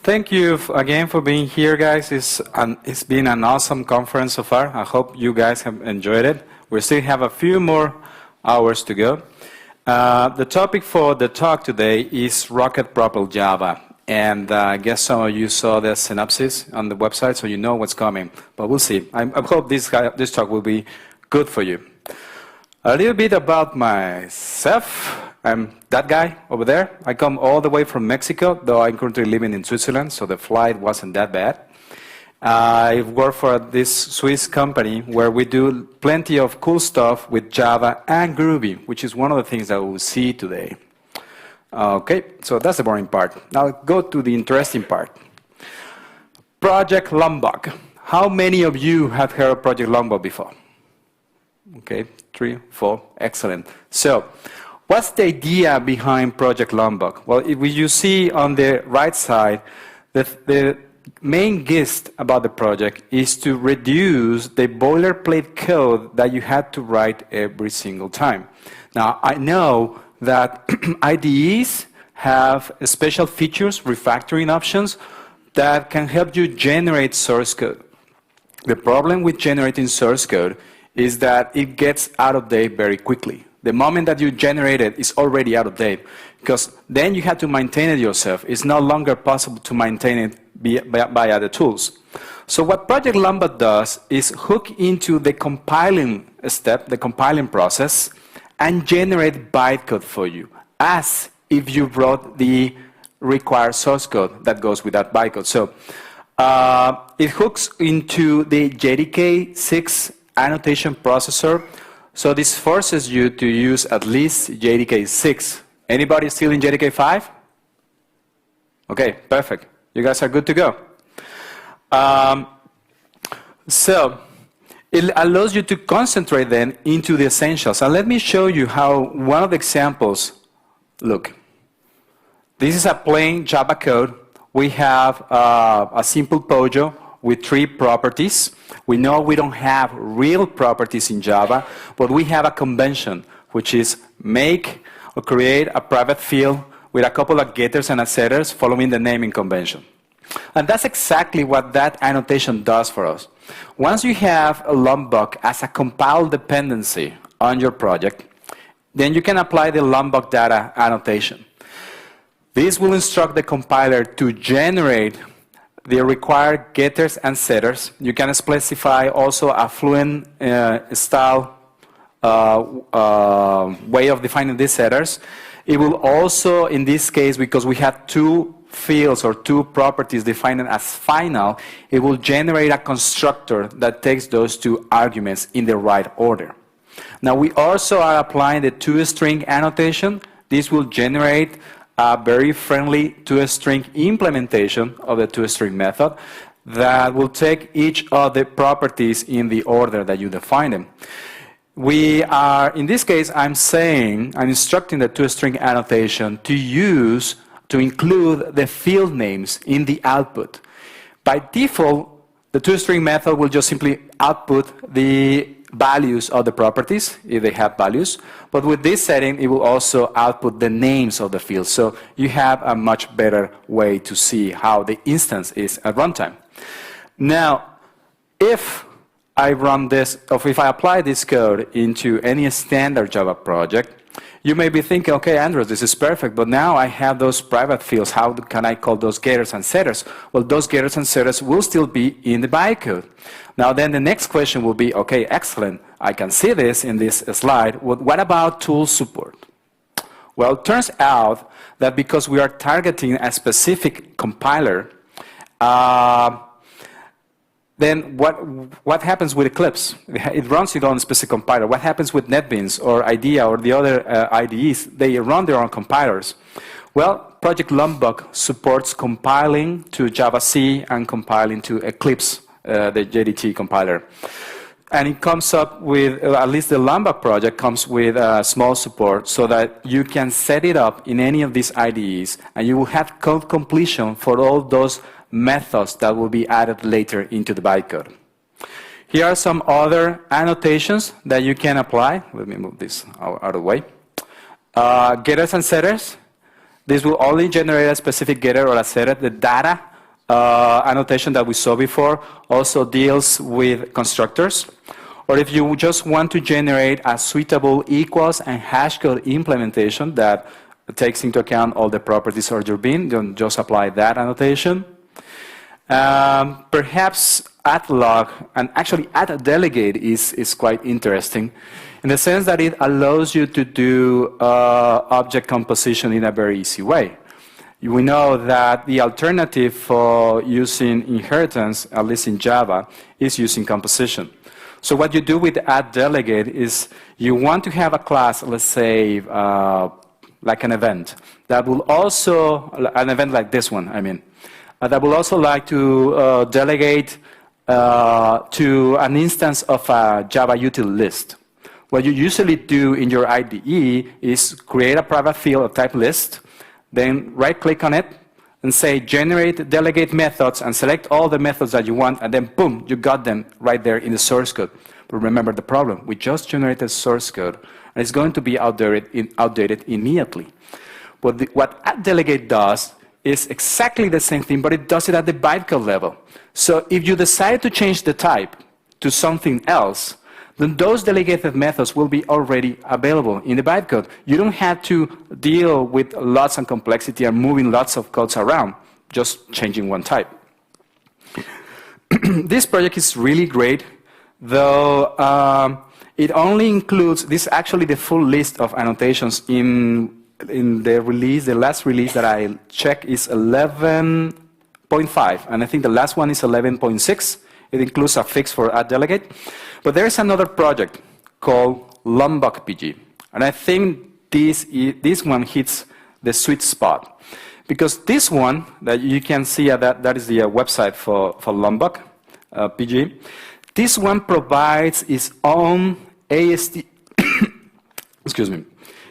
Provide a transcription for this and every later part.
Thank you again for being here, guys. It's been an awesome conference so far. I hope you guys have enjoyed it. We still have a few more hours to go. The topic for the talk today is rocket-propelled Java. And I guess some of you saw the synopsis on the website, so you know what's coming. But we'll see. I hope this talk will be good for you. A little bit about myself. I'm that guy over there. I come all the way from Mexico, though I'm currently living in Switzerland, so the flight wasn't that bad. I work for this Swiss company where we do plenty of cool stuff with Java and Groovy, which is one of the things that we'll see today. Okay, so that's the boring part. Now go to the interesting part. Project Lombok. How many of you have heard of Project Lombok before? Okay, 3, 4, excellent. So, what's the idea behind Project Lombok? Well, if you see on the right side, the main gist about the project is to reduce the boilerplate code that you had to write every single time. Now, I know that IDEs have special features, refactoring options, that can help you generate source code. The problem with generating source code is that it gets out of date very quickly. The moment that you generate it, it's already out of date, because then you have to maintain it yourself. It's no longer possible to maintain it by other tools. So what Project Lombok does is hook into the compiling step, the compiling process, and generate bytecode for you, as if you wrote the required source code that goes with that bytecode. So it hooks into the JDK6 annotation processor. So this forces you to use at least JDK6. Anybody still in JDK5? Okay, perfect. You guys are good to go. So it allows you to concentrate then into the essentials. And let me show you how one of the examples look. This is a plain Java code. We have a simple POJO with 3 properties. We know we don't have real properties in Java, but we have a convention, which is make or create a private field with a couple of getters and setters following the naming convention. And that's exactly what that annotation does for us. Once you have a Lombok as a compiled dependency on your project, then you can apply the Lombok data annotation. This will instruct the compiler to generate the required getters and setters. You can specify also a fluent style way of defining these setters. It will also, in this case, because we have 2 fields or 2 properties defined as final, it will generate a constructor that takes those 2 arguments in the right order. Now we also are applying the toString annotation. This will generate a very friendly toString implementation of the toString method that will take each of the properties in the order that you define them. We are, in this case, I'm instructing the toString annotation to include the field names in the output. By default, the toString method will just simply output the values of the properties, if they have values. But with this setting, it will also output the names of the fields. So you have a much better way to see how the instance is at runtime. Now, if I run this, or if I apply this code into any standard Java project, you may be thinking, okay, Andres, this is perfect, but now I have those private fields. How can I call those getters and setters? Well, those getters and setters will still be in the bytecode. Now then the next question will be, okay, excellent. I can see this in this slide. What about tool support? Well, it turns out that because we are targeting a specific compiler, then what happens with Eclipse? It runs it on a specific compiler. What happens with NetBeans or IDEA or the other IDEs? They run their own compilers. Well, Project Lombok supports compiling to Java-C and compiling to Eclipse, the JDT compiler. And it comes up with, at least the Lombok project comes with small support so that you can set it up in any of these IDEs and you will have code completion for all those methods that will be added later into the bytecode. Here are some other annotations that you can apply. Let me move this out of the way. Getters and setters. This will only generate a specific getter or a setter. The data annotation that we saw before also deals with constructors. Or if you just want to generate a suitable equals and hash code implementation that takes into account all the properties of your bin, then just apply that annotation. Perhaps add log, and actually add a delegate is quite interesting in the sense that it allows you to do object composition in a very easy way. We know that the alternative for using inheritance, at least in Java, is using composition. So what you do with add delegate is you want to have a class, let's say, like an event, that will also, an event like this one, I mean, that will also like to delegate to an instance of a Java util list. What you usually do in your IDE is create a private field of type list, then right-click on it, and say generate delegate methods, and select all the methods that you want, and then boom, you got them right there in the source code. But remember the problem, we just generated source code, and it's going to be outdated immediately. What add delegate does is exactly the same thing, but it does it at the bytecode level. So if you decide to change the type to something else, then those delegated methods will be already available in the bytecode. You don't have to deal with lots of complexity and moving lots of codes around, just changing one type. This project is really great, though it only includes, this is actually the full list of annotations in the release. The last release that I checked is 11.5, and I think the last one is 11.6. It includes a fix for add delegate. But there is another project called LOMBOK-PG. And I think this one hits the sweet spot. Because this one, that you can see, that is the website for LOMBOK-PG. This one provides its own AST, excuse me,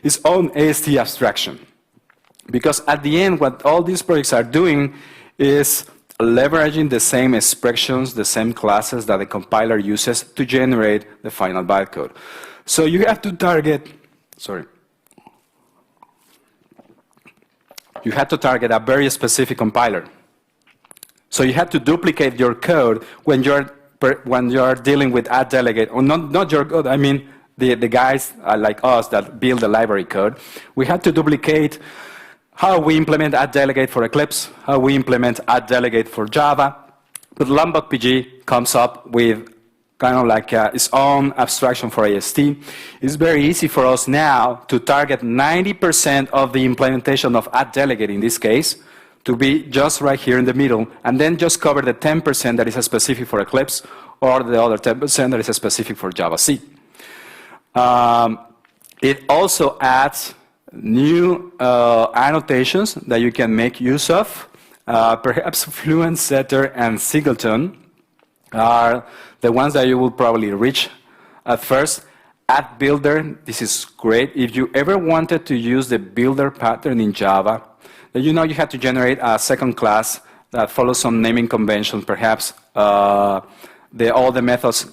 its own AST abstraction. Because at the end, what all these projects are doing is leveraging the same expressions, the same classes that the compiler uses to generate the final bytecode. So you have to target, you have to target a very specific compiler. So you have to duplicate your code when you're dealing with add delegate, or not your code, I mean the guys like us that build the library code. We have to duplicate how we implement add delegate for Eclipse, how we implement add delegate for Java. But LOMBOK-PG comes up with kind of like its own abstraction for AST. It's very easy for us now to target 90% of the implementation of add delegate in this case to be just right here in the middle, and then just cover the 10% that is specific for Eclipse, or the other 10% that is specific for Java-C. It also adds new annotations that you can make use of. Perhaps Fluent, Setter, and Singleton are the ones that you will probably reach at first. Add Builder, this is great. If you ever wanted to use the builder pattern in Java, then you know you have to generate a second class that follows some naming conventions. Perhaps all the methods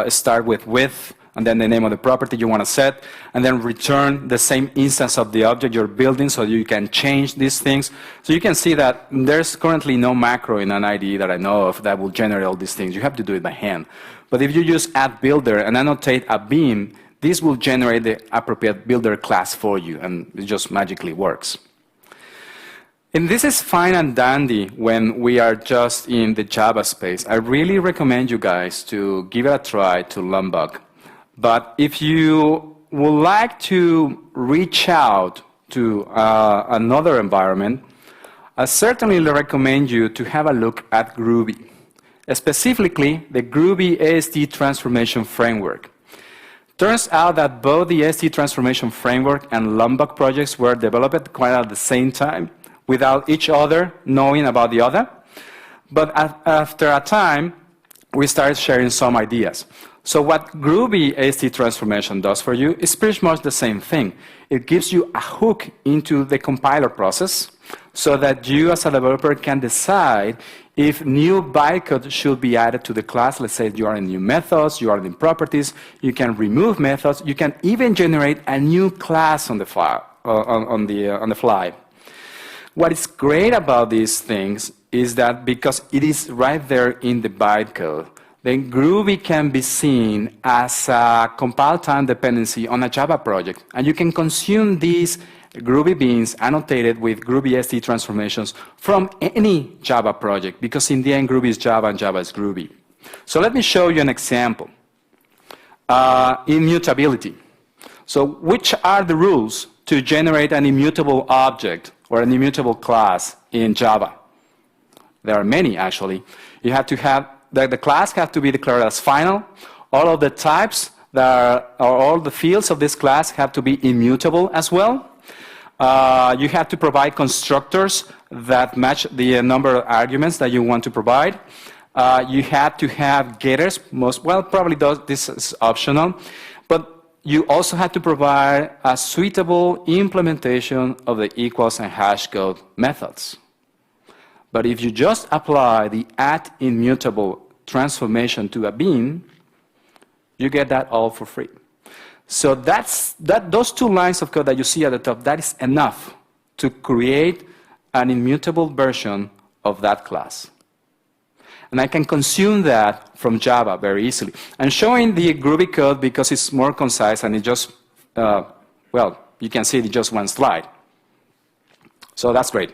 start with, and then the name of the property you want to set, and then return the same instance of the object you're building so you can change these things. So you can see that there's currently no macro in an IDE that I know of that will generate all these things. You have to do it by hand. But if you use add builder and annotate a beam, this will generate the appropriate builder class for you, and it just magically works. And this is fine and dandy when we are just in the Java space. I really recommend you guys to give it a try to Lombok. But if you would like to reach out to another environment, I certainly recommend you to have a look at GROOVY, specifically the GROOVY AST Transformation Framework. Turns out that both the AST Transformation Framework and Lombok projects were developed quite at the same time, without each other knowing about the other. But after a time, we started sharing some ideas. So what GROOVY AST Transformation does for you is pretty much the same thing. It gives you a hook into the compiler process so that you as a developer can decide if new bytecode should be added to the class. Let's say you are in new methods, you are in properties, you can remove methods, you can even generate a new class on the fly. What is great about these things is that because it is right there in the bytecode, then GROOVY can be seen as a compile time dependency on a Java project. And you can consume these GROOVY beans annotated with Groovy ST transformations from any Java project, because in the end, GROOVY is Java and Java is GROOVY. So let me show you an example. Immutability. So which are the rules to generate an immutable object or an immutable class in Java? There are many, actually. You have to have, the class have to be declared as final. All of the types that are, or all the fields of this class have to be immutable as well. You have to provide constructors that match the number of arguments that you want to provide. You have to have getters, probably this is optional, but you also have to provide a suitable implementation of the equals and hash code methods. But if you just apply the @immutable transformation to a bean, you get that all for free. So those two lines of code that you see at the top, that is enough to create an immutable version of that class. And I can consume that from Java very easily. I'm showing the GROOVY code because it's more concise and it just, you can see it in just one slide. So that's great.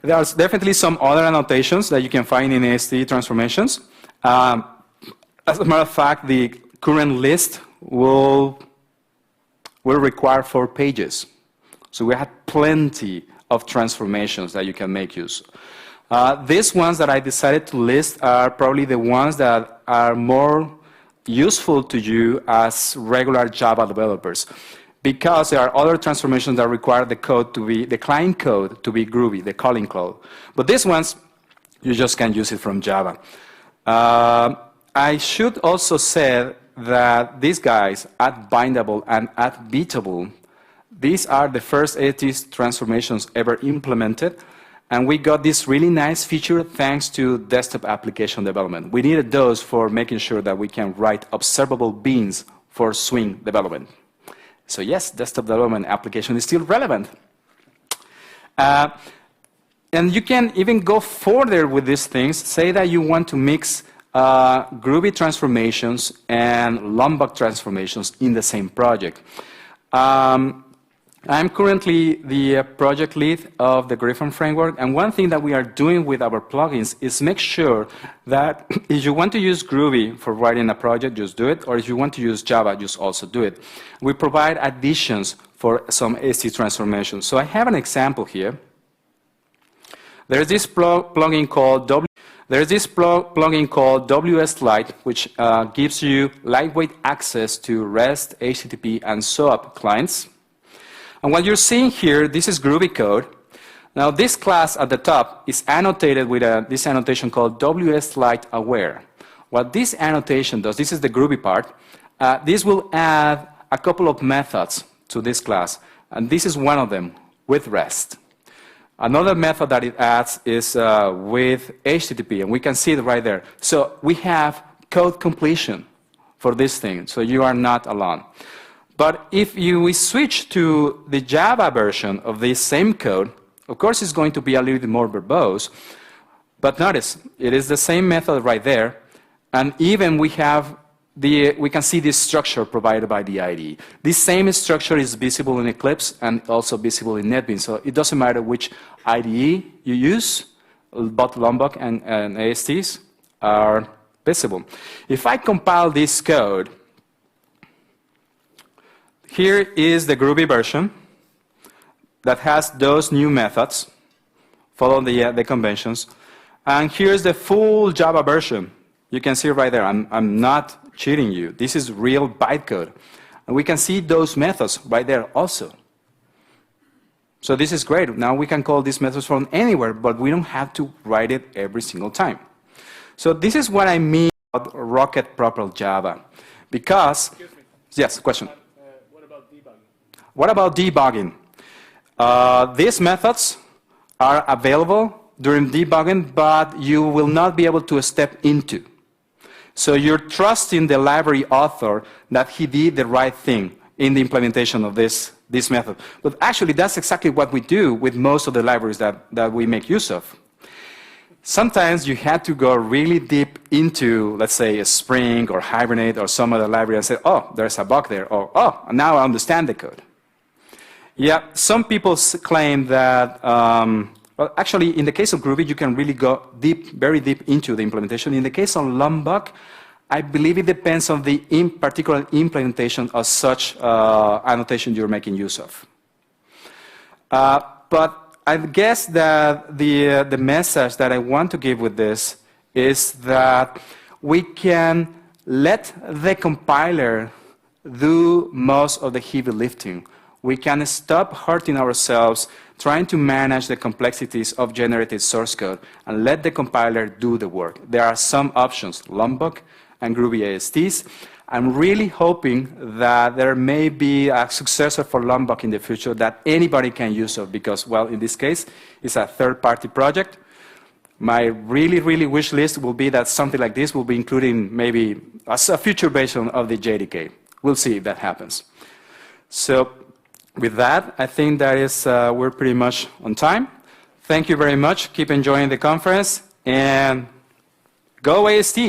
There's definitely some other annotations that you can find in AST transformations. As a matter of fact, the current list will require 4 pages. So we have plenty of transformations that you can make use. These ones that I decided to list are probably the ones that are more useful to you as regular Java developers, because there are other transformations that require the code to be, the client code to be GROOVY, the calling code. But these ones, you just can't use it from Java. I should also say that these guys, @bindable and @beatable, these are the first AST transformations ever implemented. And we got this really nice feature thanks to desktop application development. We needed those for making sure that we can write observable beans for Swing development. So yes, desktop development application is still relevant. And you can even go further with these things. Say that you want to mix GROOVY transformations and Lombok transformations in the same project. I'm currently the project lead of the Griffon framework, and one thing that we are doing with our plugins is make sure that if you want to use GROOVY for writing a project, just do it, or if you want to use Java, just also do it. We provide additions for some AST transformations. So I have an example here. There's this plugin called WS Lite, which gives you lightweight access to REST, HTTP, and SOAP clients. And what you're seeing here, this is GROOVY code. Now this class at the top is annotated with this annotation called WS Lite aware. What this annotation does, this is the GROOVY part, this will add a couple of methods to this class. And this is one of them, with REST. Another method that it adds is with HTTP, and we can see it right there. So we have code completion for this thing, so you are not alone. But if we switch to the Java version of this same code, of course it's going to be a little bit more verbose, but notice, it is the same method right there, and even we can see this structure provided by the IDE. This same structure is visible in Eclipse and also visible in NetBeans, so it doesn't matter which IDE you use, both Lombok and ASTs are visible. If I compile this code, here is the GROOVY version that has those new methods, follow the conventions. And here's the full Java version. You can see right there, I'm not cheating you. This is real bytecode. And we can see those methods right there also. So this is great. Now we can call these methods from anywhere, but we don't have to write it every single time. So this is what I mean about Rocket Propelled Java. Because, yes, question. What about debugging? These methods are available during debugging, but you will not be able to step into. So you're trusting the library author that he did the right thing in the implementation of this this method. But actually, that's exactly what we do with most of the libraries that we make use of. Sometimes you had to go really deep into, let's say, a Spring or Hibernate or some other library and say, oh, there's a bug there, or oh, now I understand the code. Yeah, some people claim that, well, actually, in the case of Groovy, you can really go deep, very deep into the implementation. In the case of Lombok, I believe it depends on the particular implementation of such annotation you're making use of. But I guess that the message that I want to give with this is that we can let the compiler do most of the heavy lifting. We can stop hurting ourselves trying to manage the complexities of generated source code and let the compiler do the work. There are some options, Lombok and Groovy ASTs. I'm really hoping that there may be a successor for Lombok in the future that anybody can use of because, well, in this case, it's a third-party project. My really wish list will be that something like this will be including maybe a future version of the JDK. We'll see if that happens. So with that, I think that is, we're pretty much on time. Thank you very much. Keep enjoying the conference, and go AST!